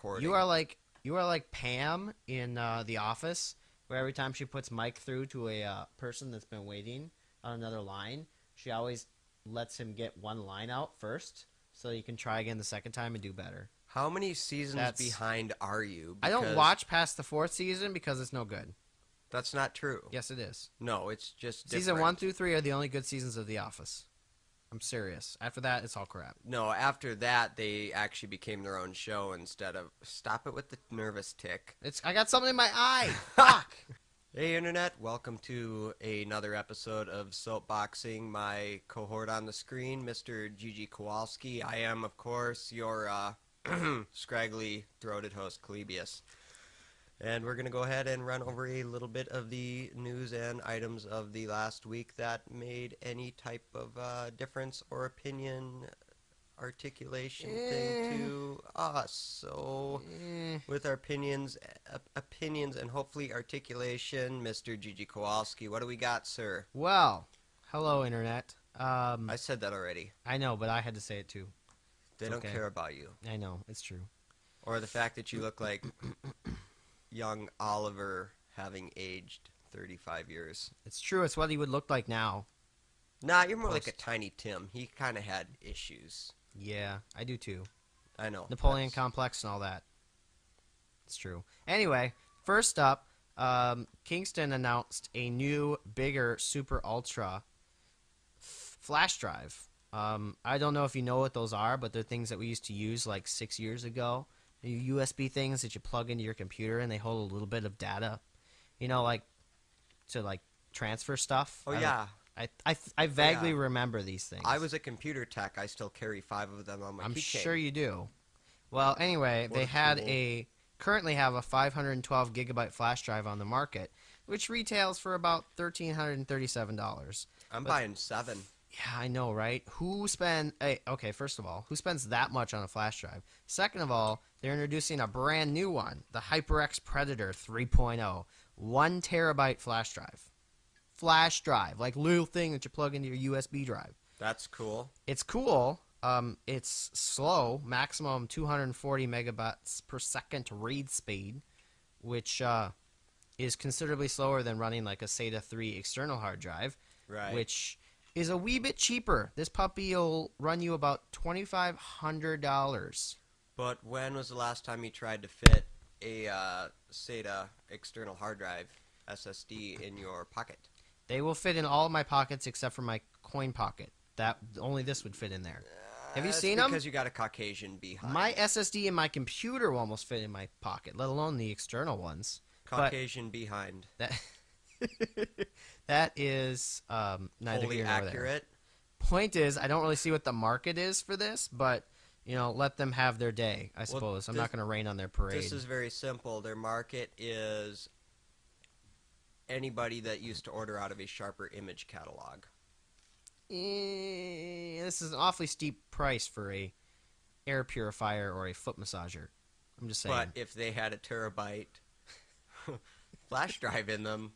You are like Pam in The Office, where every time she puts Mike through to a person that's been waiting on another line, she always lets him get one line out first, so you can try again the second time and do better. How many seasons That's behind are you? I don't Because watch past the fourth season because it's no good. that's not true. Yes, it is. No, it's just Season 1 different. through 3 are the only good seasons of The Office. I'm serious. After that, it's all crap. No, after that, they actually became their own show instead of. Stop it with the nervous tick. I got something in my eye. Fuck. Hey, Internet. Welcome to another episode of Soapboxing. My cohort on the screen, Mr. Gigi Kowalski. I am, of course, your scraggly throated host, Clebius. And we're going to go ahead and run over a little bit of the news and items of the last week that made any type of difference or opinion articulation thing to us. So, with our opinions and hopefully articulation, Mr. Gigi Kowalski, what do we got, sir? Well, hello, Internet. I said that already. I know, but I had to say it too. They It's don't okay. care about you. I know, it's true. Or the fact that you look like young Oliver having aged 35 years. It's true. It's what he would look like now. Nah, you're more like a Tiny Tim. He kind of had issues. Yeah, I do too. I know. Napoleon complex and all that. It's true. Anyway, first up, Kingston announced a new, bigger, super ultra flash drive. I don't know if you know what those are, but they're things that we used to use like 6 years ago. USB things that you plug into your computer and they hold a little bit of data, like to transfer stuff. Oh, yeah. I vaguely remember these things. I was a computer tech. I still carry 5 of them on my keychain. I'm sure you do. Well, anyway, they currently have a 512 gigabyte flash drive on the market, which retails for about $1,337. I'm buying 7. Yeah, I know, right? Okay, first of all, who spends that much on a flash drive? Second of all, they're introducing a brand new one, the HyperX Predator 3.0, 1 terabyte flash drive. Flash drive, like little thing that you plug into your USB drive. That's cool. It's cool. It's slow, maximum 240 megabytes per second read speed, which is considerably slower than running like a SATA 3 external hard drive, Right. which is a wee bit cheaper. This puppy will run you about $2,500. But when was the last time you tried to fit a SATA external hard drive SSD in your pocket? They will fit in all of my pockets except for my coin pocket. Only this would fit in there. Have you seen them? Because you got a Caucasian behind. My SSD and my computer will almost fit in my pocket, let alone the external ones. Caucasian behind. That is neither Wholly here nor accurate. there. Point is, I don't really see what the market is for this, but let them have their day, I suppose. I'm not going to rain on their parade. This is very simple. Their market is anybody that used to order out of a Sharper image catalog. This is an awfully steep price for a air purifier or a foot massager. I'm just saying. But if they had a terabyte flash drive in them,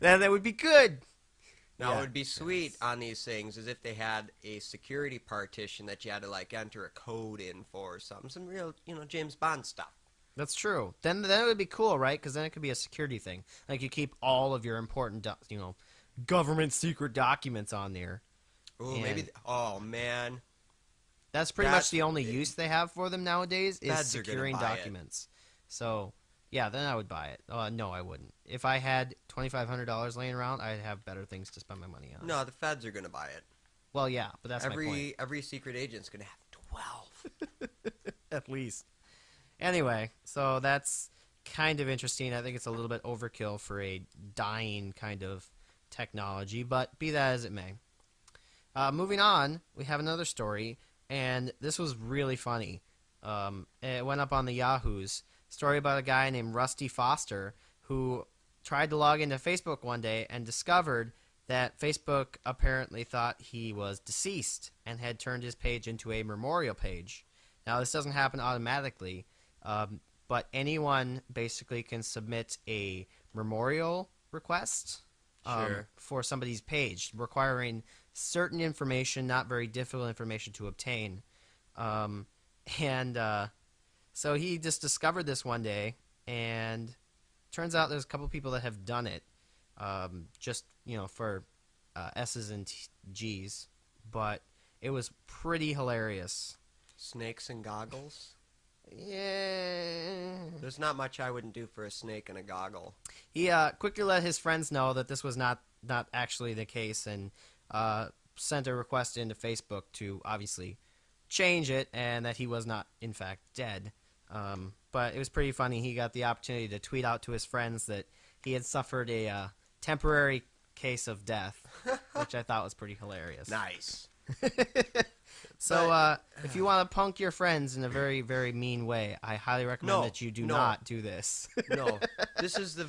then that would be good. now Yeah, what would be sweet on these things is if they had a security partition that you had to enter a code in for or something, some real James Bond stuff. That's true. Then it would be cool, right? Because then it could be a security thing. Like you keep all of your important, government secret documents on there. Ooh, maybe. Oh man, that's pretty much the only use they have for them nowadays is Feds are gonna securing buy it. documents. So yeah, then I would buy it. No, I wouldn't. If I had $2,500 laying around, I'd have better things to spend my money on. no, the feds are gonna buy it. Well, yeah, but that's my point. Every secret agent's gonna have 12. At least. Anyway, so that's kind of interesting. I think it's a little bit overkill for a dying kind of technology, but be that as it may. Moving on, we have another story, and this was really funny. It went up on the Yahoos. Story about a guy named Rusty Foster who tried to log into Facebook one day and discovered that Facebook apparently thought he was deceased and had turned his page into a memorial page. Now, this doesn't happen automatically, but anyone basically can submit a memorial request for somebody's page, requiring certain information, not very difficult information to obtain. And so he just discovered this one day, and turns out there's a couple people that have done it, just for S's and G's, but it was pretty hilarious. Snakes and goggles. Yeah. There's not much I wouldn't do for a snake and a goggle. He quickly let his friends know that this was not actually the case, and sent a request into Facebook to obviously change it, and that he was not in fact dead. But it was pretty funny. He got the opportunity to tweet out to his friends that he had suffered a temporary case of death, which I thought was pretty hilarious. Nice. So if you want to punk your friends in a very, very mean way, I highly recommend that you do not do this. No. This is the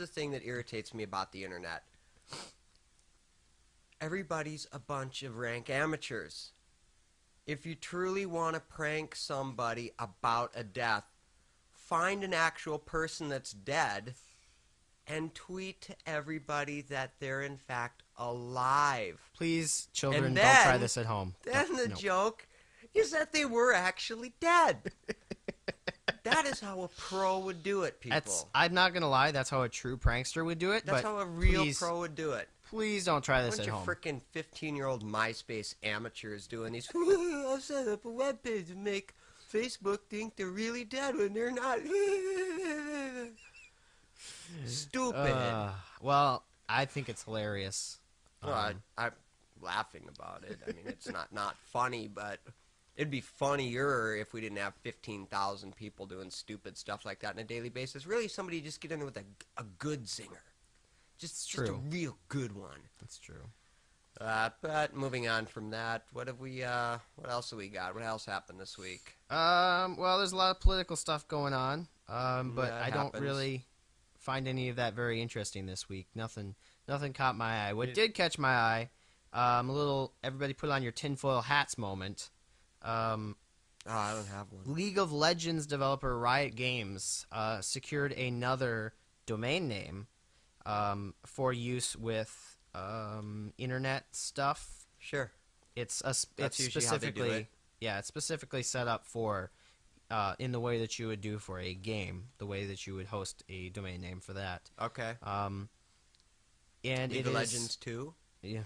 thing that irritates me about the internet. Everybody's a bunch of rank amateurs. If you truly want to prank somebody about a death, find an actual person that's dead and tweet to everybody that they're in fact alive. Please, children, And don't try then- this at home. Then Don't- the no. joke is that they were actually dead. That is how a pro would do it, people. I'm not going to lie, that's how a true prankster would do it. That's but how a real please, pro would do it. please don't try this Bunch at of home. freaking 15-year-old MySpace amateurs doing these. I'll set up a webpage and make Facebook think they're really dead when they're not. Stupid. Well, I think it's hilarious. Well, I'm laughing about it. I mean, it's not funny, but it'd be funnier if we didn't have 15,000 people doing stupid stuff like that on a daily basis. Really, somebody just get in there with a good zinger. Just a true. real good one. That's true. But moving on from that, what else have we got? What else happened this week? Well, there's a lot of political stuff going on, but That I don't happens. really find any of that very interesting this week. Nothing caught my eye. What did catch my eye, a little everybody put on your tinfoil hats moment. Oh, I don't have one. League of Legends developer Riot Games secured another domain name for use with internet stuff. Sure. It's That's usually how they do specifically it. it's specifically set up for in the way that you would do for a game, the way that you would host a domain name for that. Okay. And League it of is Legends 2? yeah,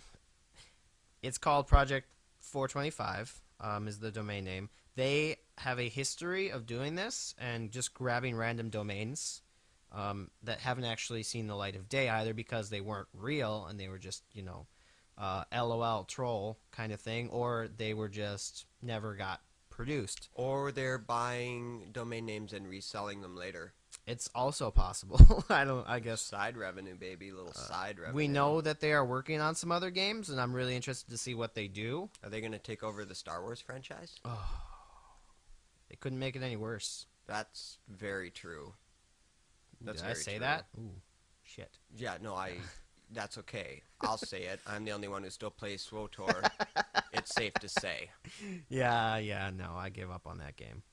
it's called Project 425 is the domain name. They have a history of doing this and just grabbing random domains that haven't actually seen the light of day either because they weren't real and they were just, LOL troll kind of thing, or they were just never got produced. Or they're buying domain names and reselling them later. It's also possible. I guess. Side revenue, baby. Little side revenue. We know that they are working on some other games, and I'm really interested to see what they do. Are they going to take over the Star Wars franchise? They couldn't make it any worse. That's very true. That's Did I very say true. that? Ooh, shit. Yeah, no, that's okay. I'll say it. I'm the only one who still plays SWTOR. It's safe to say. Yeah, no, I gave up on that game.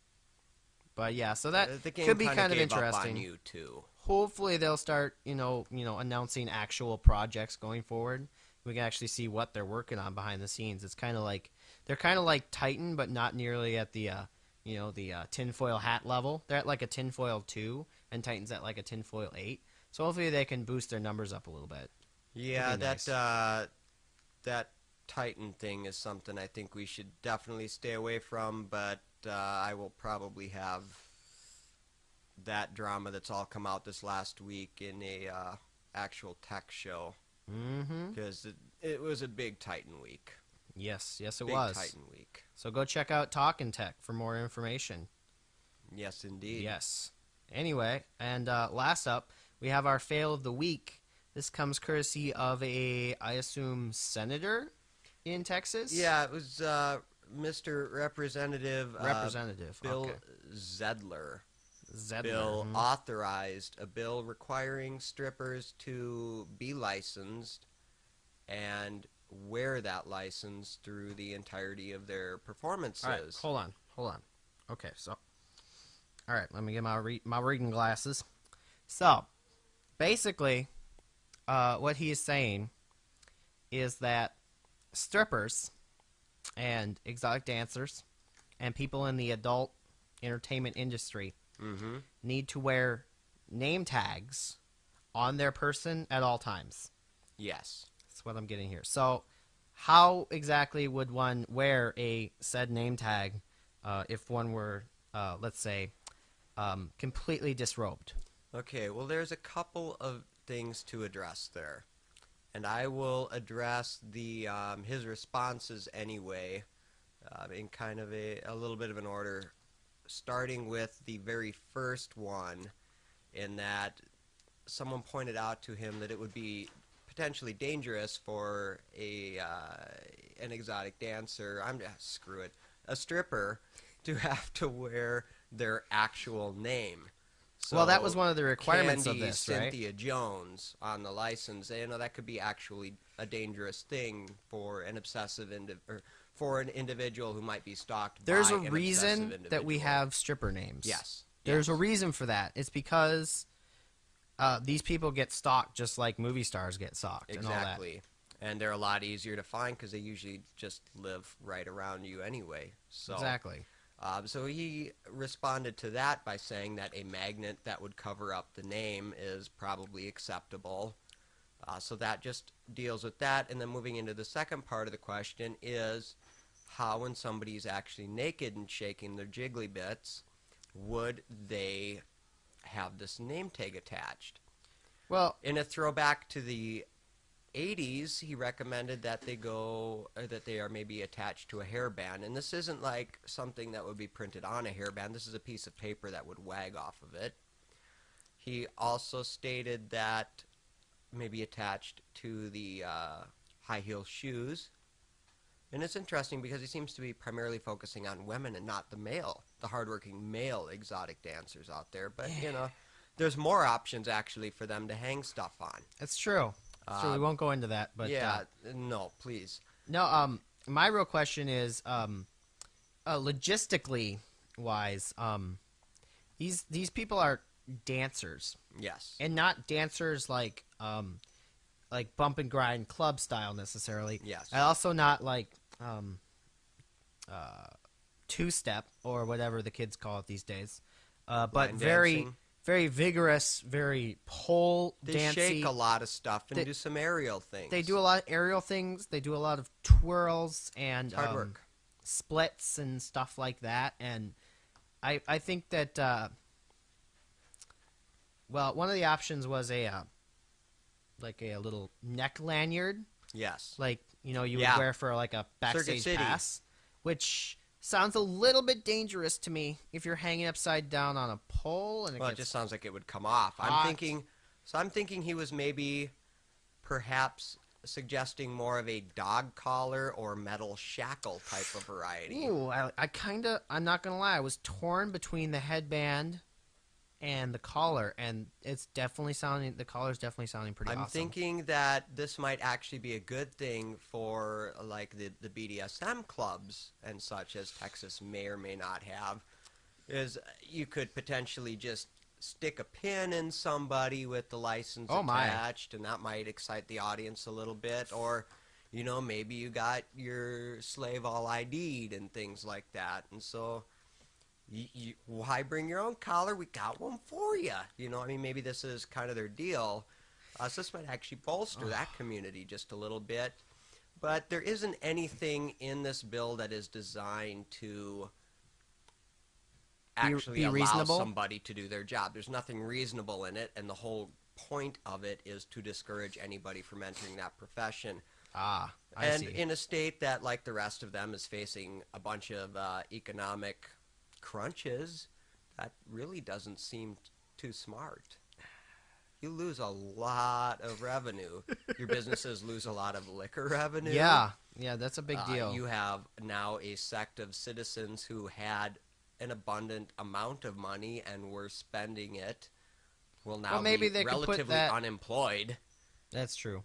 But yeah, so that The game could be kinda kind of gave up interesting. on you too. Hopefully they'll start, announcing actual projects going forward. We can actually see what they're working on behind the scenes. It's kind of like they're kind of like Titan, but not nearly at the tinfoil hat level. They're at like a tinfoil 2, and Titan's at like a tinfoil 8. So hopefully they can boost their numbers up a little bit. Yeah, That'd be nice. that Titan thing is something I think we should definitely stay away from, but I will probably have that drama that's all come out this last week in a actual tech show Mm-hmm. because it was a big Titan week. Yes, it Big was. Titan week. So go check out Talkin' Tech for more information. Yes, indeed. Yes. Anyway, and last up, we have our fail of the week. This comes courtesy of I assume, senator in Texas? Yeah, it was Mr. Representative Representative. Bill Okay. Zedler. Zedler. Bill mhm. authorized a bill requiring strippers to be licensed and wear that license through the entirety of their performances. All right, hold on. Okay, so, all right, let me get my reading glasses. So, basically, what he is saying is that strippers and exotic dancers and people in the adult entertainment industry Mm-hmm. need to wear name tags on their person at all times. Yes. That's what I'm getting here. So, how exactly would one wear a said name tag if one were, let's say, completely disrobed? Okay, well, there's a couple of things to address there. And I will address the his responses anyway in kind of a little bit of an order, starting with the very first one, in that someone pointed out to him that it would be potentially dangerous for an exotic dancer. Screw it, a stripper, to have to wear their actual name. Well, that was So one of the requirements of Candy this, right? Cynthia Jones on the license, that could be actually a dangerous thing for an or for an individual who might be stalked There's by a an reason obsessive that we individual. have stripper names. Yes. There's a Yes. reason for that. It's because these people get stalked just like movie stars get stalked and all that. Exactly. And they're a lot easier to find because they usually just live right around you anyway. So Exactly. So he responded to that by saying that a magnet that would cover up the name is probably acceptable. So that just deals with that. And then moving into the second part of the question is how, when somebody's actually naked and shaking their jiggly bits, would they have this name tag attached? Well, In a throwback to the 80s, he recommended that that they are maybe attached to a hairband. And this isn't like something that would be printed on a hairband. This is a piece of paper that would wag off of it. He also stated that maybe attached to the high heel shoes. And it's interesting because he seems to be primarily focusing on women and not the hardworking male exotic dancers out there. But, there's more options actually for them to hang stuff on. it's true. So we won't go into that, but Yeah, no, please. no. My real question is, logistically wise, these people are dancers Yes. and not dancers like bump and grind club style necessarily. Yes. And also not like two step or whatever the kids call it these days. But Line very dancing. very vigorous, very pole They dancey. shake a lot of stuff and They- do some aerial things. They do a lot of aerial things. They do a lot of twirls and It's hard work. splits and stuff like that. And I think that well, one of the options was like a little neck lanyard, Yes. like you would Yeah. wear for like a backstage City. pass, which sounds a little bit dangerous to me if you're hanging upside down on a pole and Well, it gets just sounds like it would come off. hot. I'm thinking he was maybe perhaps suggesting more of a dog collar or metal shackle type of variety. Ooh, I'm not gonna lie, I was torn between the headband and the collar, and the collar's definitely sounding pretty I'm awesome. thinking that this might actually be a good thing for like the BDSM clubs and such, as Texas may or may not have, is you could potentially just stick a pin in somebody with the license Oh, my. attached, and that might excite the audience a little bit. Or, maybe you got your slave all ID'd and things like that. And so, why bring your own collar? We got one for you. Maybe this is kind of their deal. So this might actually bolster that community just a little bit. But there isn't anything in this bill that is designed to actually be allow reasonable? somebody to do their job. There's nothing reasonable in it, and the whole point of it is to discourage anybody from entering that profession. I And see. in a state that, like the rest of them, is facing a bunch of economic crunches, that really doesn't seem too smart. You lose a lot of revenue. Your businesses lose a lot of liquor revenue. Yeah, that's a big deal. You have now a sect of citizens who had an abundant amount of money and were spending it. Will now Well, maybe be they could put relatively that- unemployed. That's true.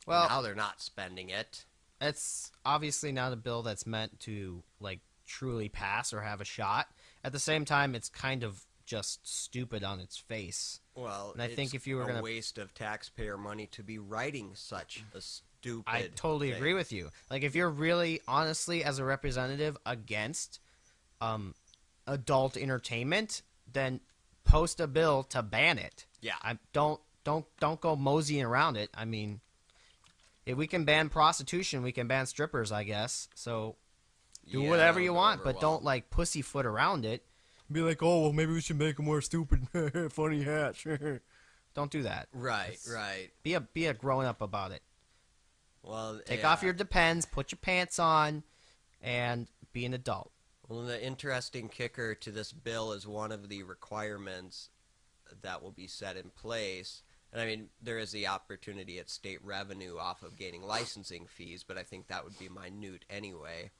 Well, Now they're not spending it. it's obviously not a bill that's meant to like truly pass or have a shot. At the same time, it's kind of just stupid on its face. Well, And I think it's if you were a gonna- waste of taxpayer money to be writing such a stupid I totally thing. agree with you. Like, if you're really, honestly, as a representative, against um, adult entertainment, then post a bill to ban it. Yeah. Don't go moseying around it. I mean, if we can ban prostitution, we can ban strippers, I guess. So do Yeah, whatever that'll you go want, over but well. don't like pussyfoot around it. Be like, oh well, maybe we should make a more stupid, funny hatch. Don't do that. Right, It's, right. be a grown up about it. Well, Take off yeah. your Depends, put your pants on, and be an adult. Well, the interesting kicker to this bill is one of the requirements that will be set in place. And I mean, there is the opportunity at state revenue off of gaining licensing fees, but I think that would be minute anyway.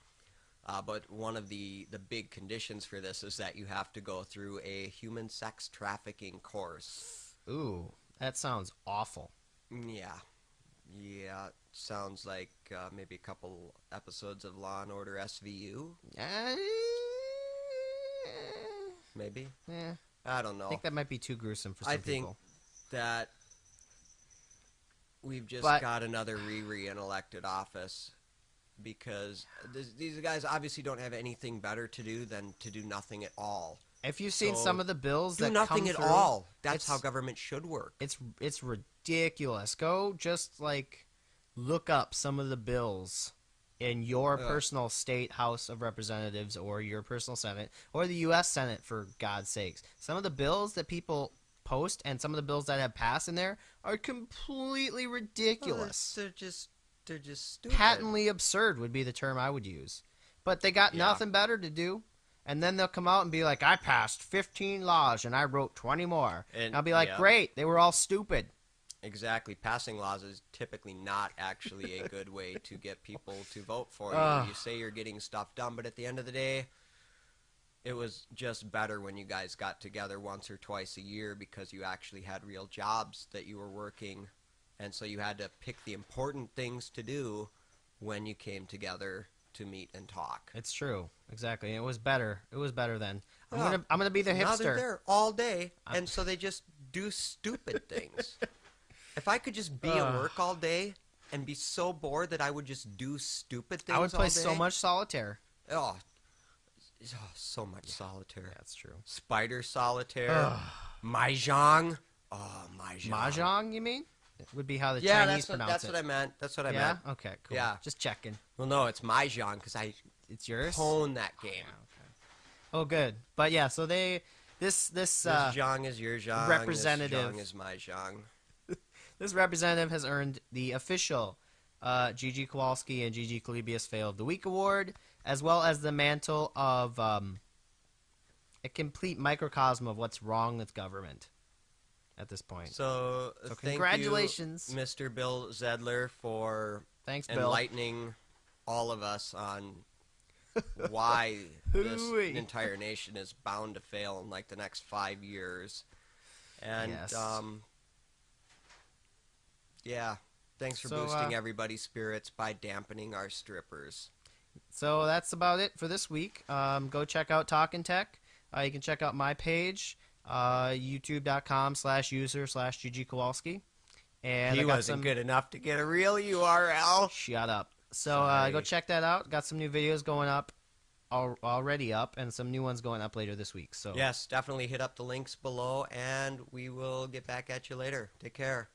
But one of the big conditions for this is that you have to go through a human sex trafficking course. Ooh, that sounds awful. Yeah, yeah, sounds like maybe a couple episodes of Law and Order SVU, Uh, maybe. yeah, I don't I think know. that might be too gruesome for I some think people. that we've just But got another Riri in elected office because these guys obviously don't have anything better to do than to do nothing at all. if you've seen So some of the bills do that nothing come at through, all. That's it's how government should work. it's ridiculous. Go just like look up some of the bills in your Ugh. personal state House of Representatives or your personal Senate or the U.S. Senate, for God's sakes. Some of the bills that people post and some of the bills that have passed in there are completely Oh, ridiculous. they're just stupid. Patently absurd would be the term I would use. But they got Yeah. nothing better to do. And then they'll come out and be like, I passed 15 laws and I wrote 20 more. And I'll be like, yeah, great, they were all stupid. exactly. Passing laws is typically not actually a good way to get people to vote for Ugh. you. You say you're getting stuff done, but at the end of the day, it was just better when you guys got together once or twice a year because you actually had real jobs that you were working, and so you had to pick the important things to do when you came together to meet and talk. It's true. Exactly. It was better. It was better then. Yeah. I'm gonna be the Now they're hipster. there all day, and so they just do stupid things. If I could just be at Ugh. work all day and be so bored that I would just do stupid things I would all play day, so much solitaire. Oh, so much solitaire. That's true. Spider solitaire. Ugh. Mahjong. Oh, Mahjong. Mahjong, you mean? It would be how the Yeah, Chinese that's what, pronounce that's it. what I meant. That's what I Yeah? meant. Okay, cool. Yeah. Just checking. Well, no, it's Mahjong because I It's yours? own that game. Yeah, okay. Oh, good. But yeah, so this This Zhang is your Zhang. representative- This Zhang is my Zhang. this representative has earned the official Gigi Kowalski and Gigi Calibius Fail of the Week award, as well as the mantle of a complete microcosm of what's wrong with government at this point. So, thank congratulations. you, Mr. Bill Zedler, for Thanks, Bill. enlightening all of us on why this Hooey. entire nation is bound to fail in like the next 5 years. And Yes. yeah, thanks for So, boosting everybody's spirits by dampening our strippers. So that's about it for this week. Go check out Talkin' Tech. You can check out my page, youtube.com/user/Gigi Kowalski. And He I got wasn't some... good enough to get a real URL. Shut up. So Sorry. go check that out. Got some new videos going up, already up, and some new ones going up later this week. So Yes, definitely hit up the links below, and we will get back at you later. Take care.